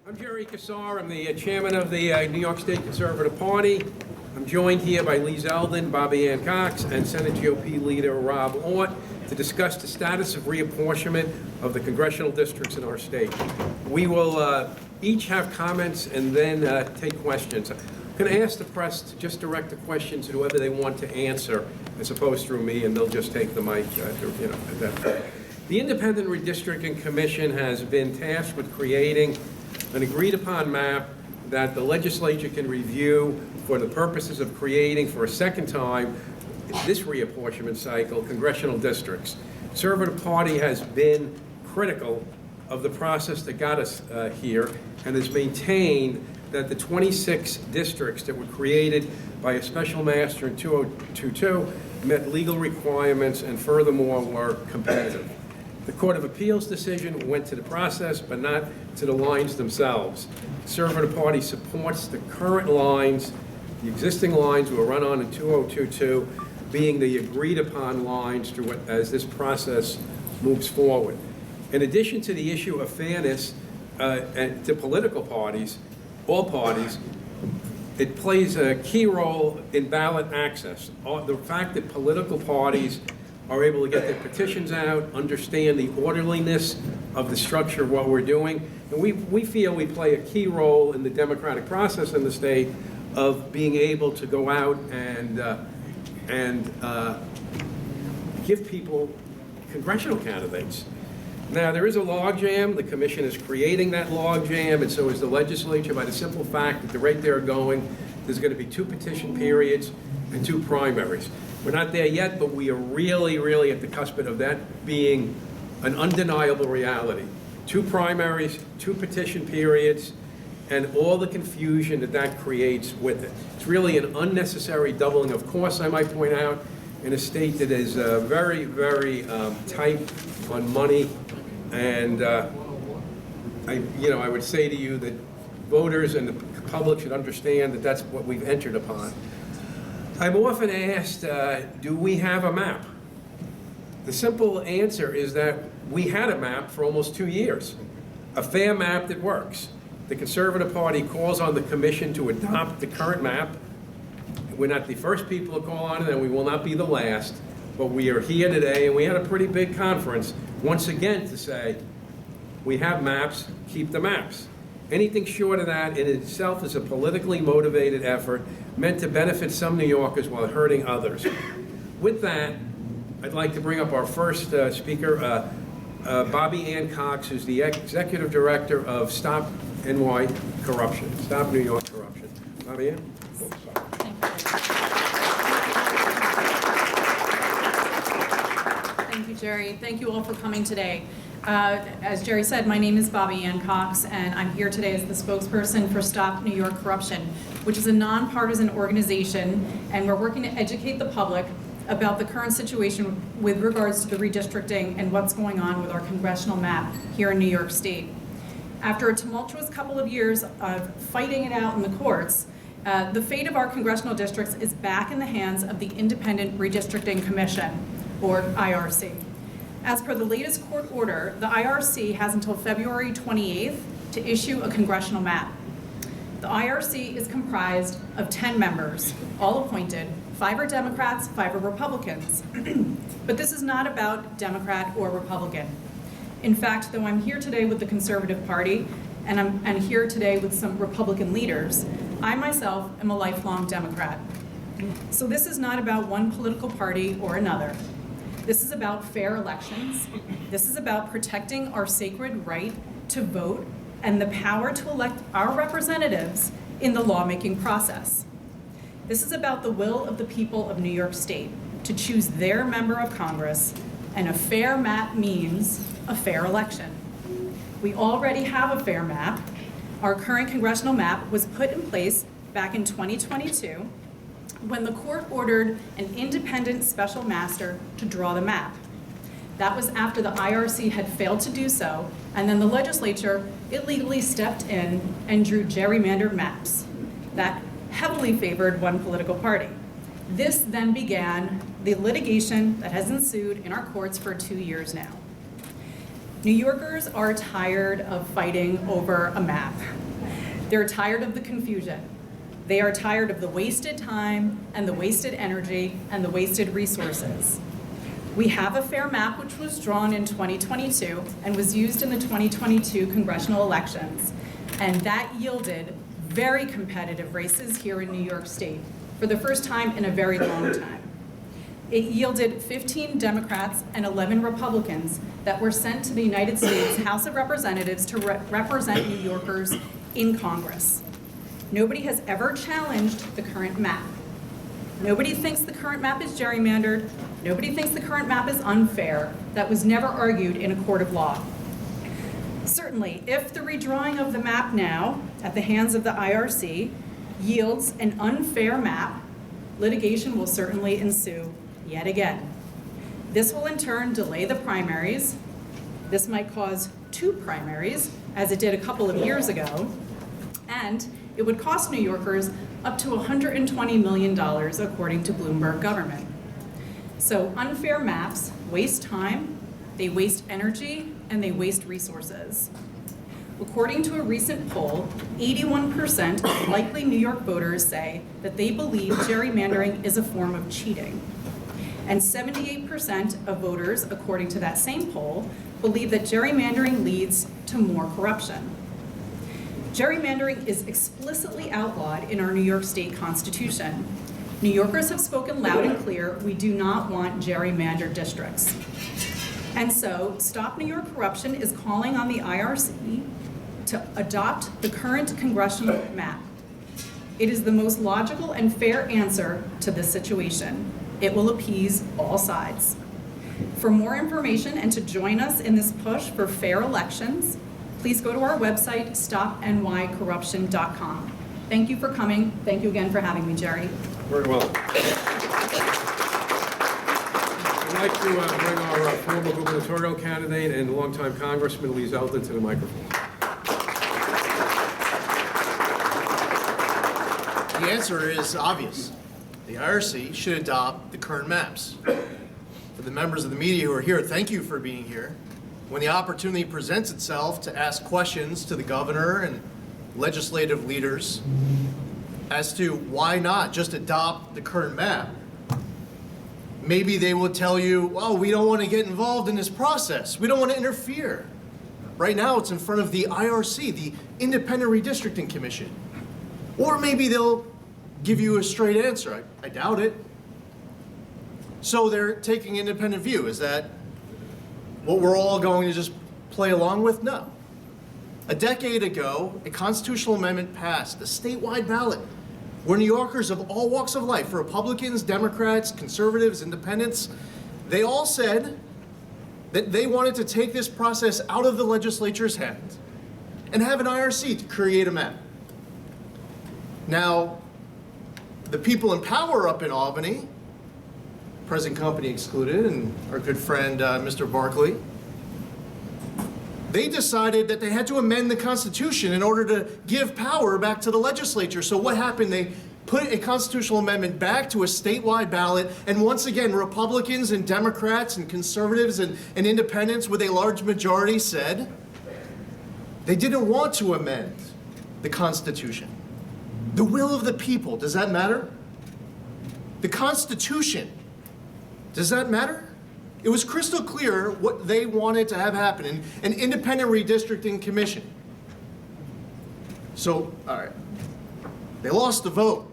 I'm Jerry Kassar. I'm the chairman of the New York State Conservative Party. I'm joined here by Lee Zeldin, Bobbie Anne Cox, and Senate GOP leader Rob Ortt to discuss the status of reapportionment of the congressional districts in our state. We will each have comments and then take questions. I'm going to ask the press to just direct the questions to whoever they want to answer, as opposed through me, and they'll just take the mic at that point. The Independent Redistricting Commission has been tasked with creating an agreed-upon map that the legislature can review for the purposes of creating, for a second time, this reapportionment cycle, congressional districts. The Conservative Party has been critical of the process that got us here and has maintained that the 26 districts that were created by a special master in 2022 met legal requirements and furthermore were competitive. The Court of Appeals decision went to the process, but not to the lines themselves. The Conservative Party supports the current lines, the existing lines were run on in 2022, being the agreed-upon lines through it as this process moves forward. In addition to the issue of fairness and to political parties, all parties, it plays a key role in ballot access. The fact that political parties are able to get their petitions out, understand the orderliness of the structure of what we're doing. And we feel we play a key role in the democratic process in the state of being able to go out and give people congressional candidates. Now, there is a logjam. The commission is creating that logjam, and so is the legislature, by the simple fact that the rate they're going, there's going to be 2 petition periods and 2 primaries. We're not there yet, but we are really, really at the cusp of that being an undeniable reality. 2 primaries, 2 petition periods, and all the confusion that that creates with it. It's really an unnecessary doubling of costs, I might point out, in a state that is very, very tight on money. And I would say to you that voters and the public should understand that that's what we've entered upon. I'm often asked, do we have a map? The simple answer is that we had a map for almost 2 years, a fair map that works. The Conservative Party calls on the commission to adopt the current map. We're not the first people to call on it, and we will not be the last, but we are here today, and we had a pretty big conference, once again to say, we have maps, keep the maps. Anything short of that in itself is a politically motivated effort meant to benefit some New Yorkers while hurting others. With that, I'd like to bring up our first speaker, Bobbie Anne Cox, who's the Executive Director of Stop N.Y Corruption, Stop New York Corruption. Bobbie Anne? Thank you, Jerry. Thank you all for coming today. As Jerry said, my name is Bobbie Anne Cox, and I'm here today as the spokesperson for Stop New York Corruption, which is a nonpartisan organization, and we're working to educate the public about the current situation with regards to the redistricting and what's going on with our congressional map here in New York State. After a tumultuous couple of years of fighting it out in the courts, the fate of our congressional districts is back in the hands of the Independent Redistricting Commission, or IRC. As per the latest court order, the IRC has until February 28th to issue a congressional map. The IRC is comprised of 10 members, all appointed. 5 are Democrats, 5 are Republicans. But this is not about Democrat or Republican. In fact, though I'm here today with the Conservative Party, and I'm here today with some Republican leaders, I myself am a lifelong Democrat. So this is not about one political party or another. This is about fair elections. This is about protecting our sacred right to vote and the power to elect our representatives in the lawmaking process. This is about the will of the people of New York State to choose their member of Congress, and a fair map means a fair election. We already have a fair map. Our current congressional map was put in place back in 2022 when the court ordered an independent special master to draw the map. That was after the IRC had failed to do so, and then the legislature illegally stepped in and drew gerrymandered maps that heavily favored one political party. This then began the litigation that has ensued in our courts for 2 years now. New Yorkers are tired of fighting over a map. They're tired of the confusion. They are tired of the wasted time and the wasted energy and the wasted resources. We have a fair map which was drawn in 2022 and was used in the 2022 congressional elections, and that yielded very competitive races here in New York State for the first time in a very long time. It yielded 15 Democrats and 11 Republicans that were sent to the United States House of Representatives to represent New Yorkers in Congress. Nobody has ever challenged the current map. Nobody thinks the current map is gerrymandered. Nobody thinks the current map is unfair. That was never argued in a court of law. Certainly, if the redrawing of the map now at the hands of the IRC yields an unfair map, litigation will certainly ensue yet again. This will in turn delay the primaries. This might cause 2 primaries, as it did a couple of years ago, and it would cost New Yorkers up to $120 million, according to Bloomberg government. So unfair maps waste time, they waste energy, and they waste resources. According to a recent poll, 81% of likely New York voters say that they believe gerrymandering is a form of cheating. And 78% of voters, according to that same poll, believe that gerrymandering leads to more corruption. Gerrymandering is explicitly outlawed in our New York State Constitution. New Yorkers have spoken loud and clear, we do not want gerrymandered districts. And so, Stop New York Corruption is calling on the IRC to adopt the current congressional map. It is the most logical and fair answer to this situation. It will appease all sides. For more information and to join us in this push for fair elections, please go to our website, stopnycorruption.com. Thank you for coming. Thank you again for having me, Jerry. Very well. I'd like to bring our former gubernatorial candidate and longtime Congressman Lee Zeldin to the microphone. The answer is obvious. The IRC should adopt the current maps. For the members of the media who are here, thank you for being here. When the opportunity presents itself to ask questions to the governor and legislative leaders as to why not just adopt the current map, maybe they will tell you, well, we don't want to get involved in this process. We don't want to interfere. Right now, it's in front of the IRC, the Independent Redistricting Commission. Or maybe they'll give you a straight answer. I doubt it. So they're taking an independent view. Is that what we're all going to just play along with? No. A decade ago, a constitutional amendment passed, a statewide ballot, where New Yorkers of all walks of life, Republicans, Democrats, conservatives, independents, they all said that they wanted to take this process out of the legislature's hands and have an IRC to create a map. Now, the people in power up in Albany, present company excluded, and our good friend Mr. Barkley, they decided that they had to amend the Constitution in order to give power back to the legislature. So what happened? They put a constitutional amendment back to a statewide ballot, and once again, Republicans and Democrats and conservatives and independents with a large majority said they didn't want to amend the Constitution. The will of the people, does that matter? The Constitution, does that matter? It was crystal clear what they wanted to have happen, an independent redistricting commission. So, all right, they lost the vote.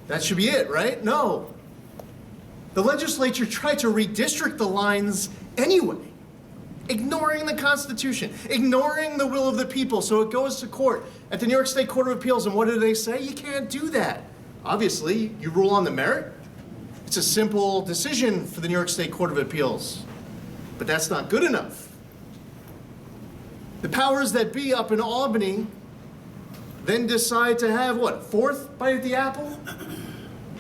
That should be it, right? No. The legislature tried to redistrict the lines anyway, ignoring the Constitution, ignoring the will of the people. So it goes to court at the New York State Court of Appeals, and what do they say? You can't do that. Obviously, you rule on the merit. It's a simple decision for the New York State Court of Appeals, but that's not good enough. The powers that be up in Albany then decide to have, what, a fourth bite at the apple?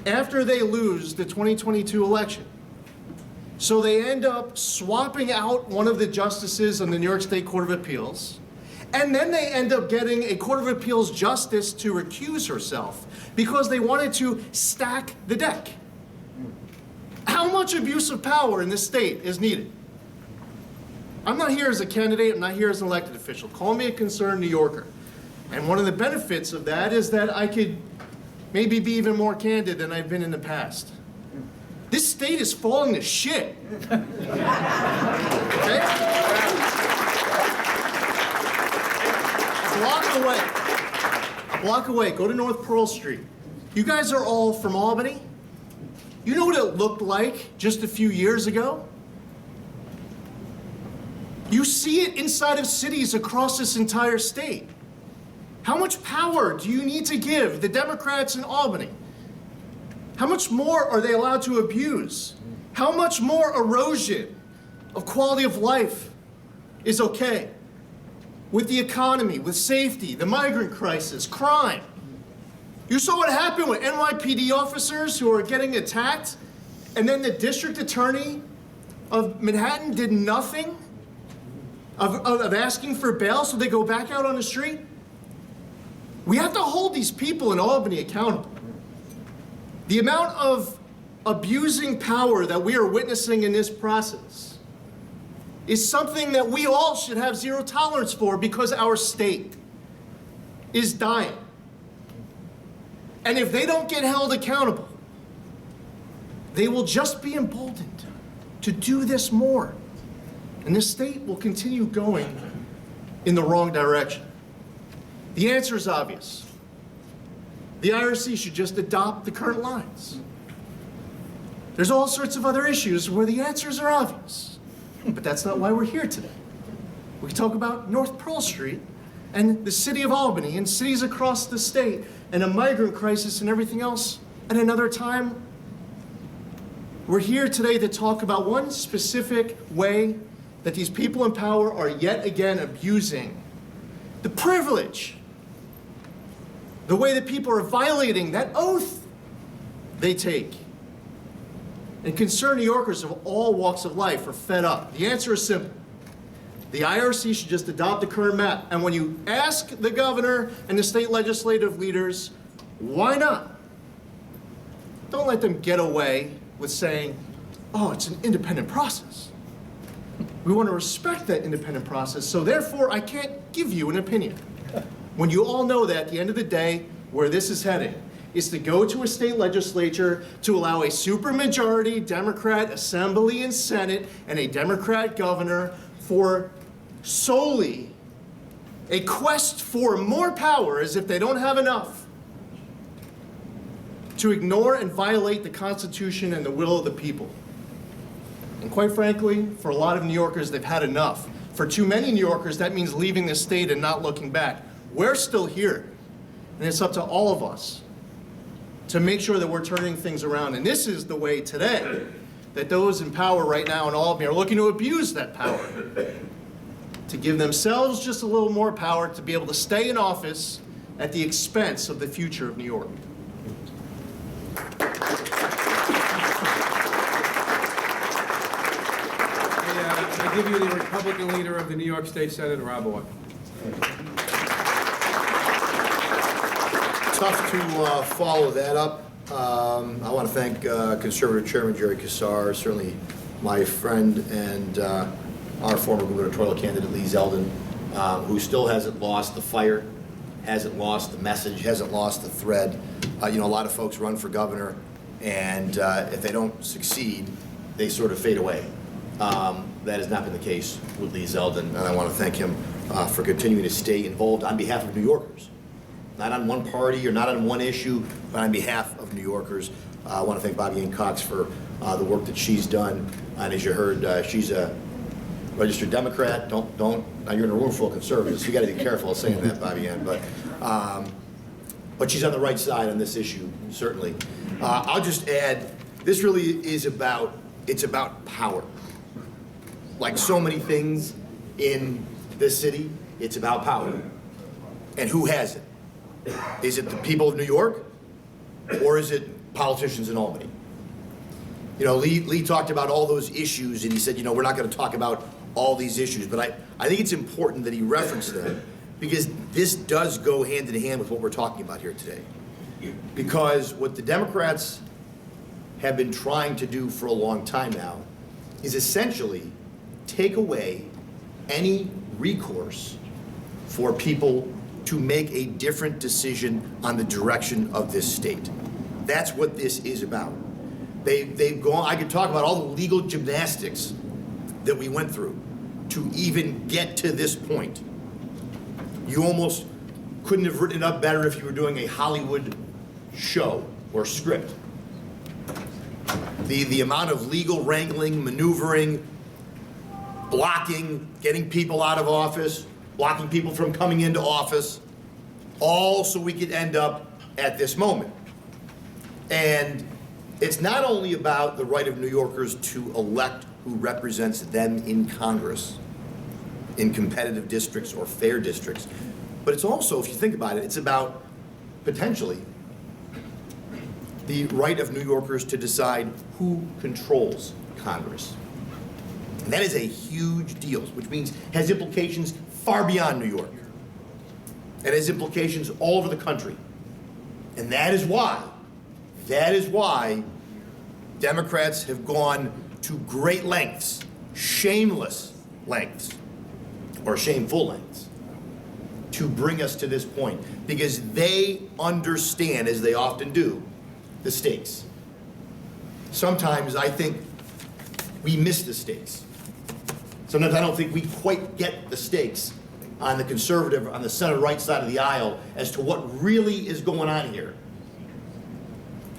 After they lose the 2022 election. So they end up swapping out one of the justices on the New York State Court of Appeals, and then they end up getting a Court of Appeals justice to recuse herself because they wanted to stack the deck. How much abuse of power in this state is needed? I'm not here as a candidate, I'm not here as an elected official. Call me a concerned New Yorker. And one of the benefits of that is that I could maybe be even more candid than I've been in the past. This state is falling to shit. Okay? Block away, go to North Pearl Street. You guys are all from Albany. You know what it looked like just a few years ago? You see it inside of cities across this entire state. How much power do you need to give the Democrats in Albany? How much more are they allowed to abuse? How much more erosion of quality of life is okay? With the economy, with safety, the migrant crisis, crime. You saw what happened with NYPD officers who are getting attacked, and then the district attorney of Manhattan did nothing of asking for bail, so they go back out on the street. We have to hold these people in Albany accountable. The amount of abusing power that we are witnessing in this process is something that we all should have zero tolerance for, because our state is dying. And if they don't get held accountable, they will just be emboldened to do this more. And this state will continue going in the wrong direction. The answer is obvious. The IRC should just adopt the current lines. There's all sorts of other issues where the answers are obvious. But that's not why we're here today. We can talk about North Pearl Street and the city of Albany and cities across the state and a migrant crisis and everything else at another time. We're here today to talk about one specific way that these people in power are yet again abusing the privilege, the way that people are violating that oath they take. And concerned New Yorkers of all walks of life are fed up. The answer is simple. The IRC should just adopt the current map. And when you ask the governor and the state legislative leaders, why not? Don't let them get away with saying, oh, it's an independent process. We want to respect that independent process, so therefore I can't give you an opinion. When you all know that at the end of the day, where this is heading is to go to a state legislature to allow a supermajority Democrat Assembly and Senate and a Democrat governor for solely a quest for more power, as if they don't have enough, to ignore and violate the Constitution and the will of the people. And quite frankly, for a lot of New Yorkers, they've had enough. For too many New Yorkers, that means leaving the state and not looking back. We're still here, and it's up to all of us to make sure that we're turning things around. And this is the way today that those in power right now in Albany are looking to abuse that power, to give themselves just a little more power to be able to stay in office at the expense of the future of New York. I give you the Republican leader of the New York State Senate, Rob Ortt. Tough to follow that up. I want to thank Conservative Chairman Jerry Kassar, certainly my friend and our former gubernatorial candidate Lee Zeldin, who still hasn't lost the fire, hasn't lost the message, hasn't lost the thread. A lot of folks run for governor, and if they don't succeed, they sort of fade away. That has not been the case with Lee Zeldin, and I want to thank him for continuing to stay involved on behalf of New Yorkers. Not on one party or not on one issue, but on behalf of New Yorkers. I want to thank Bobbie Anne Cox for the work that she's done. And as you heard, she's a registered Democrat. Now you're in a room full of conservatives, so you got to be careful of saying that, Bobbie Anne. But she's on the right side on this issue, certainly. I'll just add, this really is about power. Like so many things in this city, it's about power. And who has it? Is it the people of New York, or is it politicians in Albany? Lee talked about all those issues, and he said, we're not going to talk about all these issues, but I think it's important that he referenced them, because this does go hand in hand with what we're talking about here today. Because what the Democrats have been trying to do for a long time now is essentially take away any recourse for people to make a different decision on the direction of this state. That's what this is about. They've gone, I could talk about all the legal gymnastics that we went through to even get to this point. You almost couldn't have written it up better if you were doing a Hollywood show or script. The amount of legal wrangling, maneuvering, blocking, getting people out of office, blocking people from coming into office, all so we could end up at this moment. And it's not only about the right of New Yorkers to elect who represents them in Congress, in competitive districts or fair districts, but it's also, if you think about it, it's about potentially the right of New Yorkers to decide who controls Congress. And that is a huge deal, which means has implications far beyond New York. It has implications all over the country. And that is why Democrats have gone to great lengths, shameless lengths, or shameful lengths, to bring us to this point. Because they understand, as they often do, the stakes. Sometimes I think we miss the stakes. Sometimes I don't think we quite get the stakes on the conservative, on the center-right side of the aisle as to what really is going on here.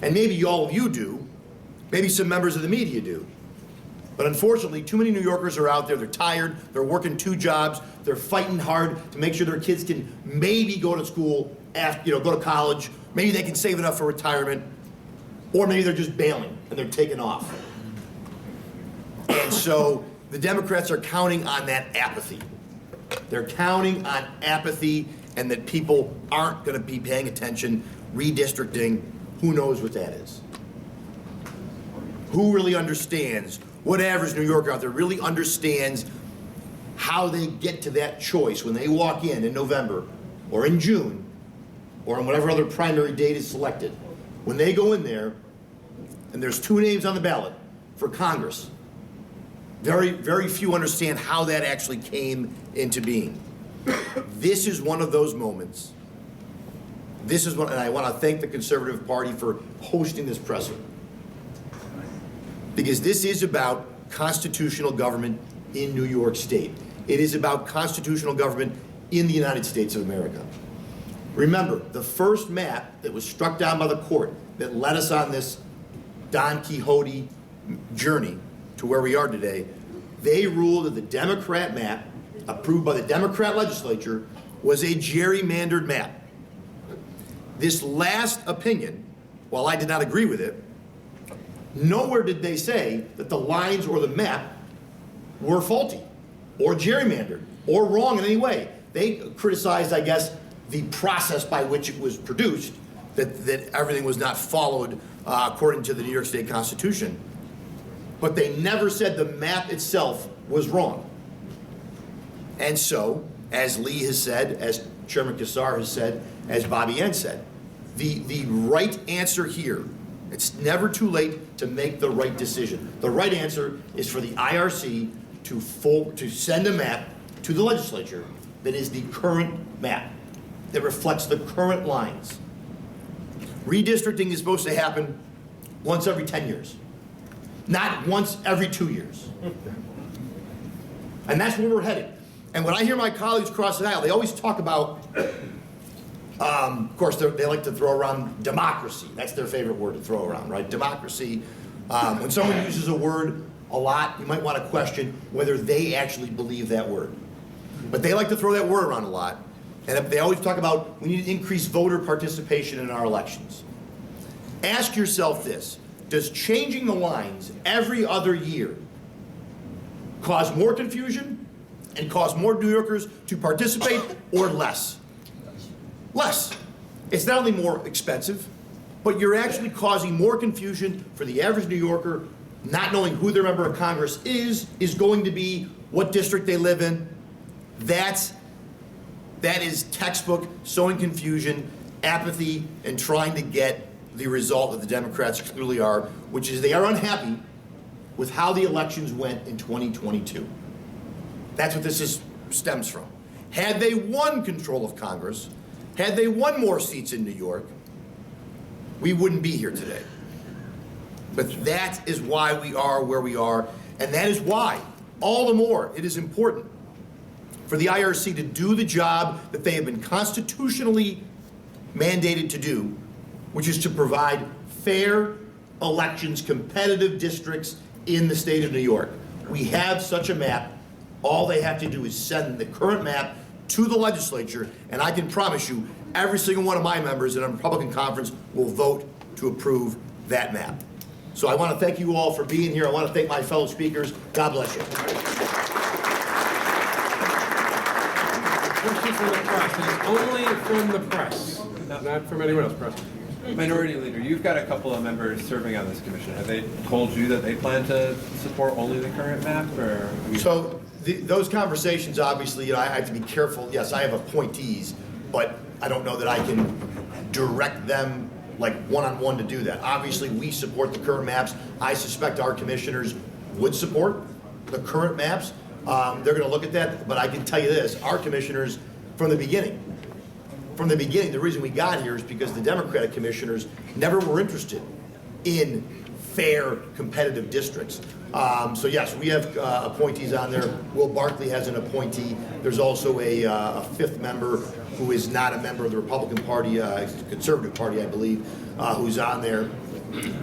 And maybe all of you do, maybe some members of the media do. But unfortunately, too many New Yorkers are out there, they're tired, they're working 2 jobs, they're fighting hard to make sure their kids can maybe go to school, after, go to college, maybe they can save enough for retirement, or maybe they're just bailing and they're taking off. And so the Democrats are counting on that apathy. They're counting on apathy and that people aren't going to be paying attention, redistricting, who knows what that is. Who really understands, what average New Yorker out there really understands how they get to that choice when they walk in November or in June or on whatever other primary date is selected. When they go in there and there's 2 names on the ballot for Congress, very, very few understand how that actually came into being. This is one of those moments. This is one, and I want to thank the Conservative Party for hosting this presser. Because this is about constitutional government in New York State. It is about constitutional government in the United States of America. Remember, the first map that was struck down by the court that led us on this Don Quixote journey to where we are today, they ruled that the Democrat map, approved by the Democrat legislature, was a gerrymandered map. This last opinion, while I did not agree with it, nowhere did they say that the lines or the map were faulty or gerrymandered or wrong in any way. They criticized, I guess, the process by which it was produced, that everything was not followed according to the New York State Constitution. But they never said the map itself was wrong. And so, as Lee has said, as Chairman Kassar has said, as Bobbie Anne said, the right answer here, it's never too late to make the right decision. The right answer is for the IRC to send a map to the legislature that is the current map, that reflects the current lines. Redistricting is supposed to happen once every 10 years, not once every 2 years. And that's where we're headed. And when I hear my colleagues cross the aisle, they always talk about, of course, they like to throw around democracy. That's their favorite word to throw around, right? Democracy. When someone uses a word a lot, you might want to question whether they actually believe that word. But they like to throw that word around a lot. And they always talk about we need to increase voter participation in our elections. Ask yourself this: does changing the lines every other year cause more confusion and cause more New Yorkers to participate, or less? Less. It's not only more expensive, but you're actually causing more confusion for the average New Yorker, not knowing who their member of Congress is going to be, what district they live in. That is textbook sowing confusion, apathy, and trying to get the result that the Democrats clearly are, which is they are unhappy with how the elections went in 2022. That's what stems from. Had they won control of Congress, had they won more seats in New York, we wouldn't be here today. But that is why we are where we are, and that is why, all the more, it is important for the IRC to do the job that they have been constitutionally mandated to do, which is to provide fair elections, competitive districts in the state of New York. We have such a map. All they have to do is send the current map to the legislature, and I can promise you, every single one of my members in a Republican conference will vote to approve that map. So I want to thank you all for being here. I want to thank my fellow speakers. God bless you. Question from the press, and it's only from the press, not from anyone else. Press. Minority Leader, you've got a couple of members serving on this commission. Have they told you that they plan to support only the current map, or? So those conversations, obviously, I have to be careful. Yes, I have appointees, but I don't know that I can direct them like one-on-one to do that. Obviously, we support the current maps. I suspect our commissioners would support the current maps. They're going to look at that, but I can tell you this, our commissioners, from the beginning, the reason we got here is because the Democratic commissioners never were interested in fair, competitive districts. So yes, we have appointees on there. Will Barkley has an appointee. There's also a fifth member who is not a member of the Republican Party, Conservative Party, I believe, who's on there.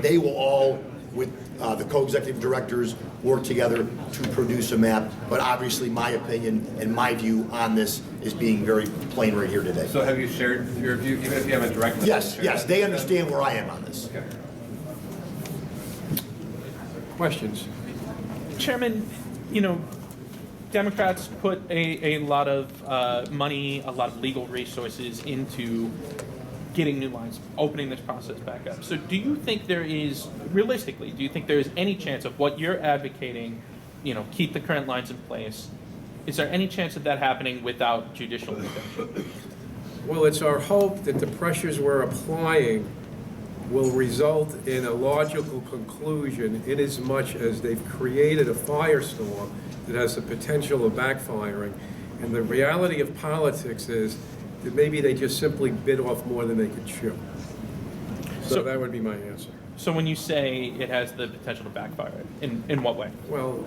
They will all, with the co-executive directors, work together to produce a map. But obviously, my opinion and my view on this is being very plain right here today. So have you shared your view, even if you haven't directly? Yes, they understand where I am on this. Okay. Questions? Chairman, Democrats put a lot of money, a lot of legal resources into getting new lines, opening this process back up. So do you think there is, realistically, do you think there is any chance of what you're advocating, keep the current lines in place? Is there any chance of that happening without judicial intervention? Well, it's our hope that the pressures we're applying will result in a logical conclusion inasmuch as they've created a firestorm that has the potential of backfiring. And the reality of politics is that maybe they just simply bit off more than they could chew. So that would be my answer. So when you say it has the potential to backfire, in what way? Well,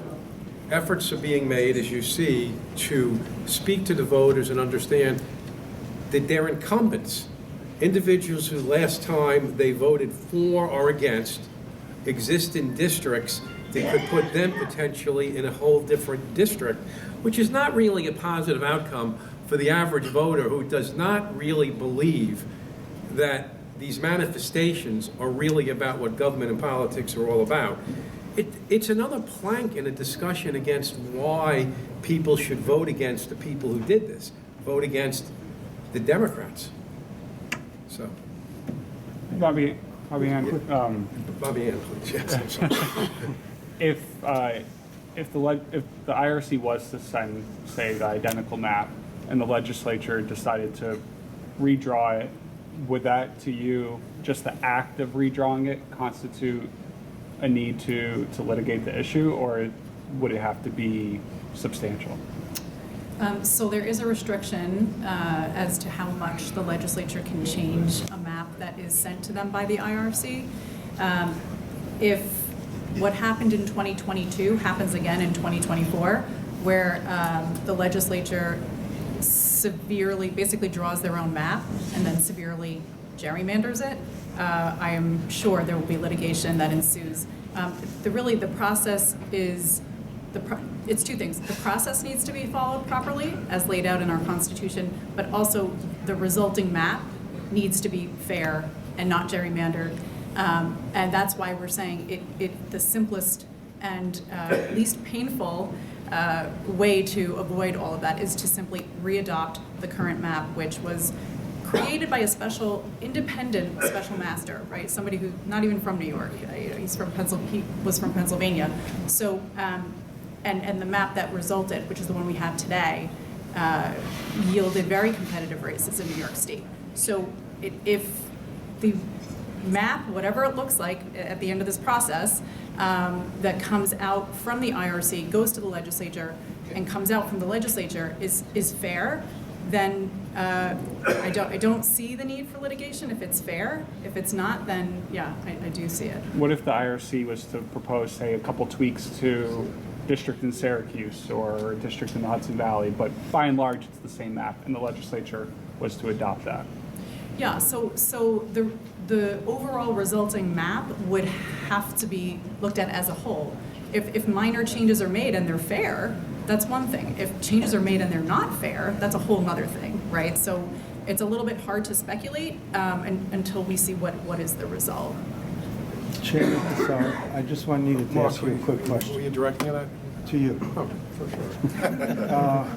efforts are being made, as you see, to speak to the voters and understand that they're incumbents. Individuals who last time they voted for or against exist in districts that could put them potentially in a whole different district, which is not really a positive outcome for the average voter who does not really believe that these manifestations are really about what government and politics are all about. It's another plank in a discussion against why people should vote against the people who did this, vote against the Democrats. So, Bobbie Anne, Bobbie Anne, please. Yes, I'm sorry. if the IRC was to send, say, the identical map, and the legislature decided to redraw it, would that, to you, just the act of redrawing it, constitute a need to litigate the issue, or would it have to be substantial? So there is a restriction as to how much the legislature can change a map that is sent to them by the IRC. If what happened in 2022 happens again in 2024, where the legislature severely, basically draws their own map and then severely gerrymanders it, I am sure there will be litigation that ensues. The process is, it's two things. The process needs to be followed properly, as laid out in our Constitution, but also the resulting map needs to be fair and not gerrymandered. And that's why we're saying the simplest and least painful way to avoid all of that is to simply readopt the current map, which was created by a independent special master, right? Somebody who's not even from New York. He was from Pennsylvania. So, and the map that resulted, which is the one we have today, yielded very competitive races in New York State. So if the map, whatever it looks like at the end of this process, that comes out from the IRC, goes to the legislature, and comes out from the legislature is fair, then I don't see the need for litigation if it's fair. If it's not, then yeah, I do see it. What if the IRC was to propose, say, a couple tweaks to district in Syracuse or district in the Hudson Valley, but by and large it's the same map, and the legislature was to adopt that? Yeah, so the overall resulting map would have to be looked at as a whole. If minor changes are made and they're fair, that's one thing. If changes are made and they're not fair, that's a whole other thing, right? So it's a little bit hard to speculate until we see what is the result. Chairman Kassar, I just needed to ask you a quick Were question. you directing it at? To you. Oh, for sure.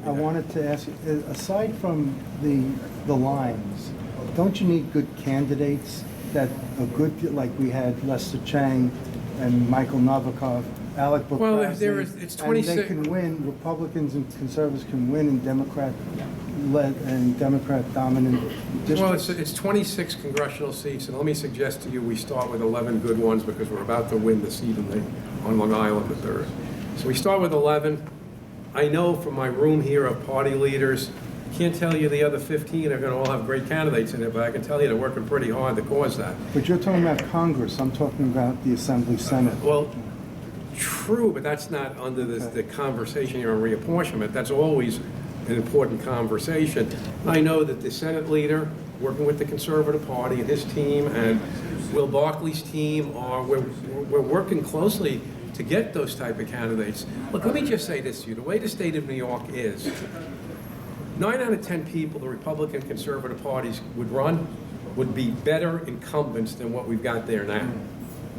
I wanted to ask you, aside from the lines, don't you need good candidates that are good, like we had Lester Chang and Michael Novikov, Alec Well, Bukowski, it's and 26 they can win, Republicans and conservatives can win in Democrat-led and Democrat-dominant Well, districts. it's 26 congressional seats, and let me suggest to you, we start with 11 good ones because we're about to win the seat on Long Island the 3rd. So we start with 11. I know from my room here of party leaders, can't tell you the other 15 are going to all have great candidates in it, but I can tell you they're working pretty hard to cause that. But you're talking about Congress, I'm talking about the Assembly Senate. Well, true, but that's not under the conversation here on reapportionment. That's always an important conversation. I know that the Senate leader, working with the Conservative Party and his team, and Will Barkley's team, we're working closely to get those type of candidates. Look, let me just say this to you. The way the state of New York is, 9 out of 10 people the Republican Conservative parties would run would be better incumbents than what we've got there now.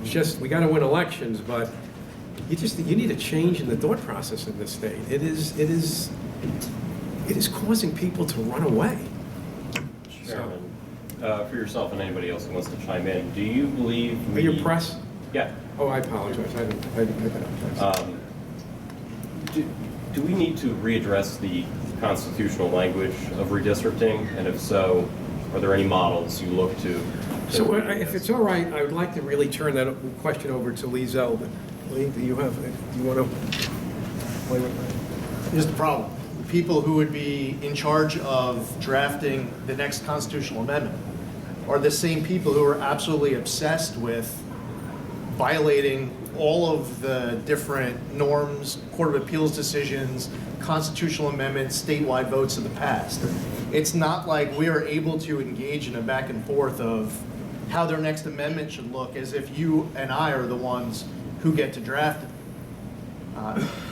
It's just, we got to win elections, but you need a change in the thought process in this state. It is causing people to run away. Chairman, for yourself and anybody else who wants to chime in, do you believe Are you press? Yeah. Oh, I apologize. I didn't pick it up. Do we need to readdress the constitutional language of redistricting? And if so, are there any models you look to? So if it's all right, I would like to really turn that question over to Lee Zeldin. Lee, do you want to play with that? Here's the problem. The people who would be in charge of drafting the next constitutional amendment are the same people who are absolutely obsessed with violating all of the different norms, Court of Appeals decisions, constitutional amendments, statewide votes of the past. It's not like we are able to engage in a back and forth of how their next amendment should look as if you and I are the ones who get to draft it.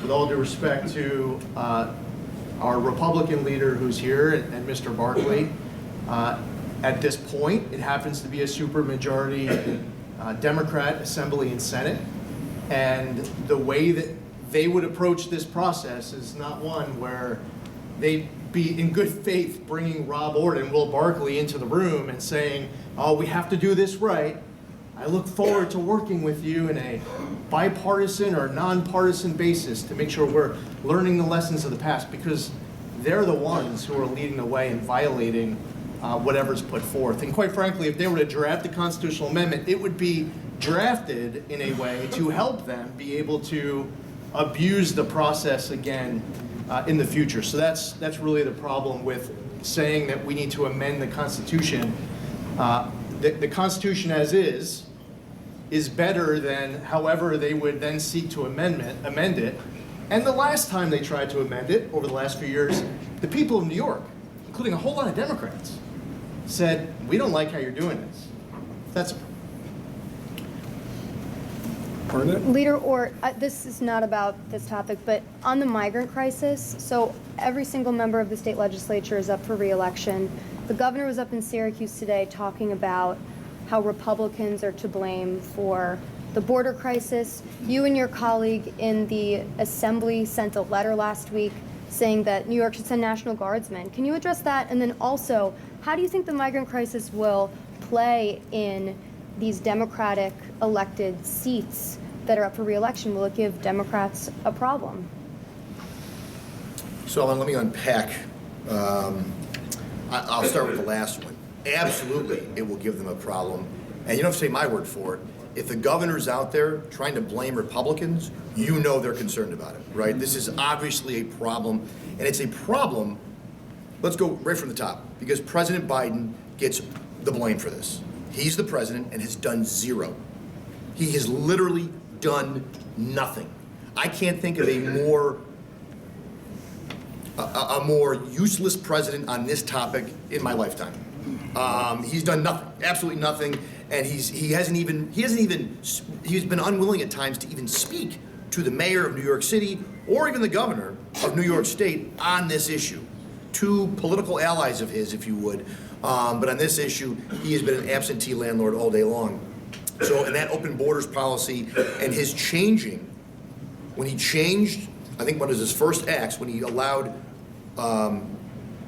With all due respect to our Republican leader who's here and Mr. Barkley, at this point, it happens to be a supermajority Democrat Assembly and Senate. And the way that they would approach this process is not one where they'd be in good faith bringing Rob Ortt and Will Barkley into the room and saying, oh, we have to do this right. I look forward to working with you in a bipartisan or nonpartisan basis to make sure we're learning the lessons of the past, because they're the ones who are leading the way and violating whatever's put forth. And quite frankly, if they were to draft the constitutional amendment, it would be drafted in a way to help them be able to abuse the process again in the future. So that's really the problem with saying that we need to amend the Constitution. The Constitution as is better than however they would then seek to amend it. And the last time they tried to amend it, over the last few years, the people of New York, including a whole lot of Democrats, said, we don't like how you're doing this. That's Leader Ortt, this is not about this topic, but on the migrant crisis, so every single member of the state legislature is up for re-election. The governor was up in Syracuse today talking about how Republicans are to blame for the border crisis. You and your colleague in the Assembly sent a letter last week saying that New York should send National Guardsmen. Can you address that? And then also, how do you think the migrant crisis will play in these Democratic elected seats that are up for re-election? Will it give Democrats a problem? So let me unpack. I'll start with the last one. Absolutely, it will give them a problem. And you don't have to say my word for it. if the governor's out there trying to blame Republicans, you know they're concerned about it, right? This is obviously a problem, and it's a problem, let's go right from the top, because President Biden gets the blame for this. He's the president and has done zero. He has literally done nothing. I can't think of a more useless president on this topic in my lifetime. He's done nothing, absolutely nothing, and he's been unwilling at times to even speak to the mayor of New York City or even the governor of New York State on this issue. Two political allies of his, if you would, but on this issue, he has been an absentee landlord all day long. So, and that open borders policy and his changing, when he changed, I think one of his first acts, when he allowed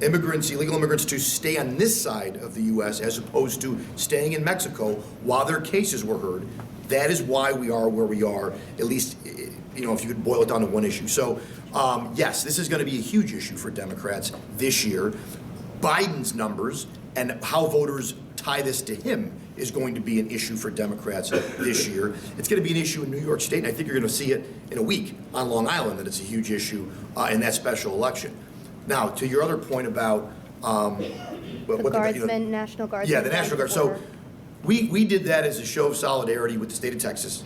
illegal immigrants to stay on this side of the U.S. as opposed to staying in Mexico while their cases were heard, that is why we are where we are, at least, if you could boil it down to one issue. So, yes, this is going to be a huge issue for Democrats this year. Biden's numbers and how voters tie this to him is going to be an issue for Democrats this year. It's going to be an issue in New York State, and I think you're going to see it in a week on Long Island, that it's a huge issue in that special election. Now, to your other point about National Guardsmen. Yeah, the National Guard. So we did that as a show of solidarity with the state of Texas.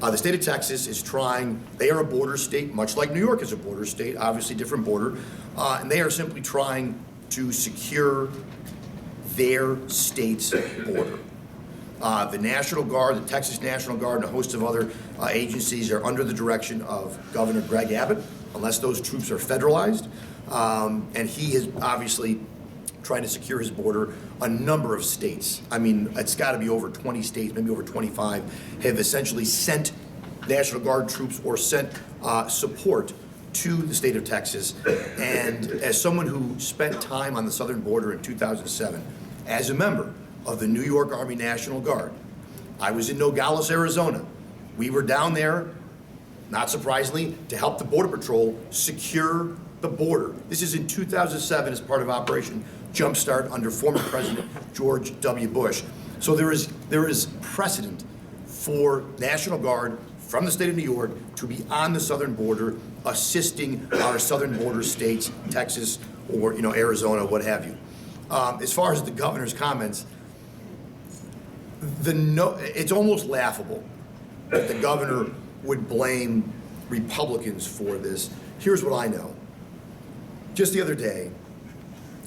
The state of Texas is trying, they are a border state, much like New York is a border state, obviously different border, and they are simply trying to secure their state's border. The National Guard, the Texas National Guard, and a host of other agencies are under the direction of Governor Greg Abbott, unless those troops are federalized. And he is obviously trying to secure his border. A number of states, I mean, it's got to be over 20 states, maybe over 25, have essentially sent National Guard troops or sent support to the state of Texas. And as someone who spent time on the southern border in 2007, as a member of the New York Army National Guard, I was in Nogales, Arizona. We were down there, not surprisingly, to help the Border Patrol secure the border. This is in 2007 as part of Operation Jumpstart under former President George W. Bush. So there is precedent for National Guard from the state of New York to be on the southern border, assisting our southern border states, Texas or Arizona, what have you. As far as the governor's comments, it's almost laughable that the governor would blame Republicans for this. Here's what I know. Just the other day,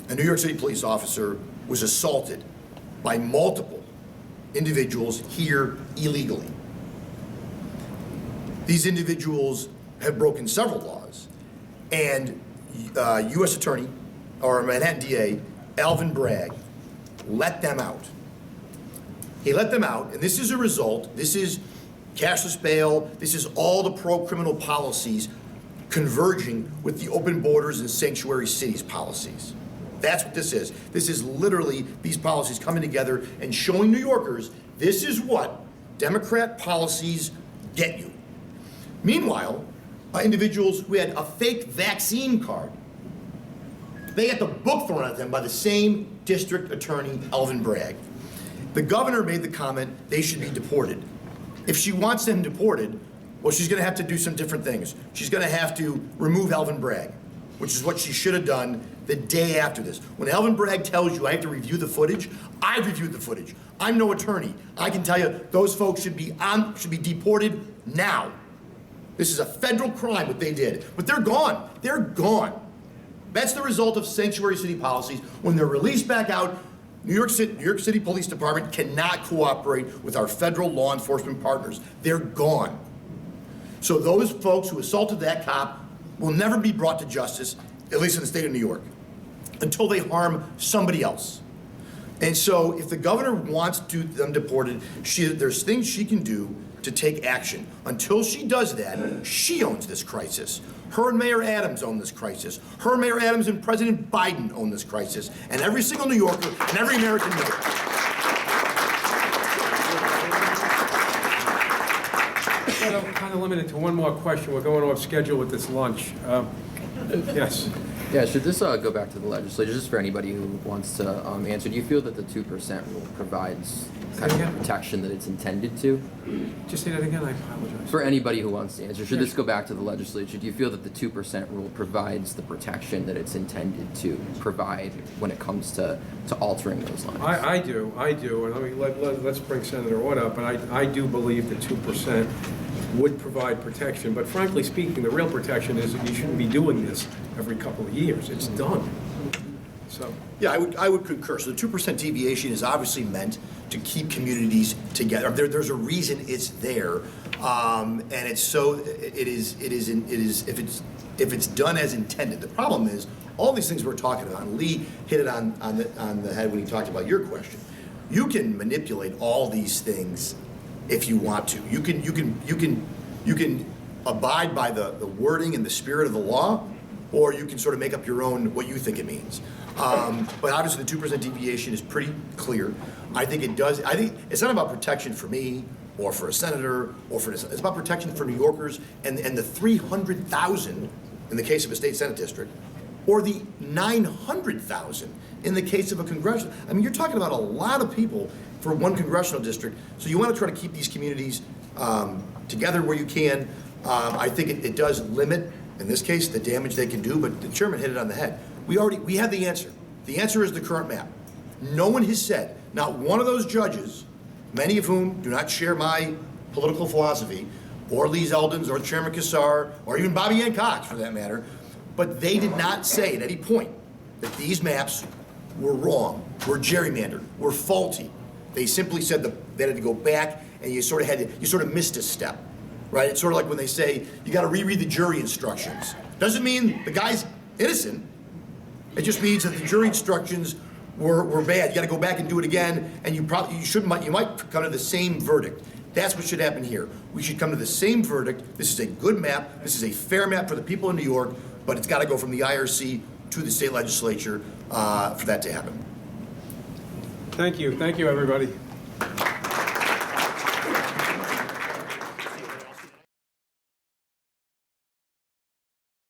a New York City police officer was assaulted by multiple individuals here illegally. These individuals have broken several laws, and U.S. Attorney, or Manhattan DA, Alvin Bragg, let them out. He let them out, and this is a result. This is cashless bail. This is all the pro-criminal policies converging with the open borders and sanctuary cities policies. That's what this is. This is literally these policies coming together and showing New Yorkers this is what Democrat policies get you. Meanwhile, individuals who had a fake vaccine card, they got the book thrown at them by the same district attorney, Alvin Bragg. The governor made the comment they should be deported. If she wants them deported, well, she's going to have to do some different things. She's going to have to remove Alvin Bragg, which is what she should have done the day after this. When Alvin Bragg tells you I have to review the footage, I've reviewed the footage. I'm no attorney. I can tell you those folks should be deported now. This is a federal crime what they did, but they're gone. They're gone. That's the result of sanctuary city policies. When they're released back out, New York City Police Department cannot cooperate with our federal law enforcement partners. They're gone. So those folks who assaulted that cop will never be brought to justice, at least in the state of New York, until they harm somebody else. And so if the governor wants them deported, there's things she can do to take action. Until she does that, she owns this crisis. Her and Mayor Adams own this crisis. Her, Mayor Adams, and President Biden own this crisis. And every single New Yorker and every American knows. I'm kind of limited to one more question. We're going off schedule with this lunch. Yes. Yeah, should this go back to the legislature, just for anybody who wants to answer? Do you feel that the 2% rule provides kind of the protection that it's intended to? Just say that again, I apologize. For anybody who wants to answer, should this go back to the legislature? Do you feel that the 2% rule provides the protection that it's intended to provide when it comes to altering those lines? I do, and I mean, let's bring Senator Ortt up, but I do believe that 2% would provide protection, but frankly speaking, the real protection is that you shouldn't be doing this every couple of years. It's done. So. Yeah, I would concur. So the 2% deviation is obviously meant to keep communities together. There's a reason it's there, and it's so it is if it's done as intended. The problem is all these things we're talking about. And Lee hit it on the head when he talked about your question. You can manipulate all these things if you want to. You can abide by the wording and the spirit of the law, or you can sort of make up your own what you think it means. But obviously the 2% deviation is pretty clear. I think it's not about protection for me or for a senator or for this. It's about protection for New Yorkers and the 300,000 in the case of a state Senate district, or the 900,000 in the case of a congressional. I mean, you're talking about a lot of people for one congressional district. So you want to try to keep these communities together where you can. I think it does limit, in this case, the damage they can do, but the chairman hit it on the head. We have the answer. The answer is the current map. No one has said, not one of those judges, many of whom do not share my political philosophy, or Lee Zeldin's, or Chairman Kassar, or even Bobbie Anne Cox for that matter, but they did not say at any point that these maps were wrong, were gerrymandered, were faulty. They simply said that they had to go back, and you sort of missed a step, right? It's sort of like when they say you got to reread the jury instructions. Doesn't mean the guy's innocent. It just means that the jury instructions were bad. You got to go back and do it again, and you might come to the same verdict. That's what should happen here. We should come to the same verdict. This is a good map. This is a fair map for the people in New York, but it's got to go from the IRC to the state legislature for that to happen. Thank you, everybody.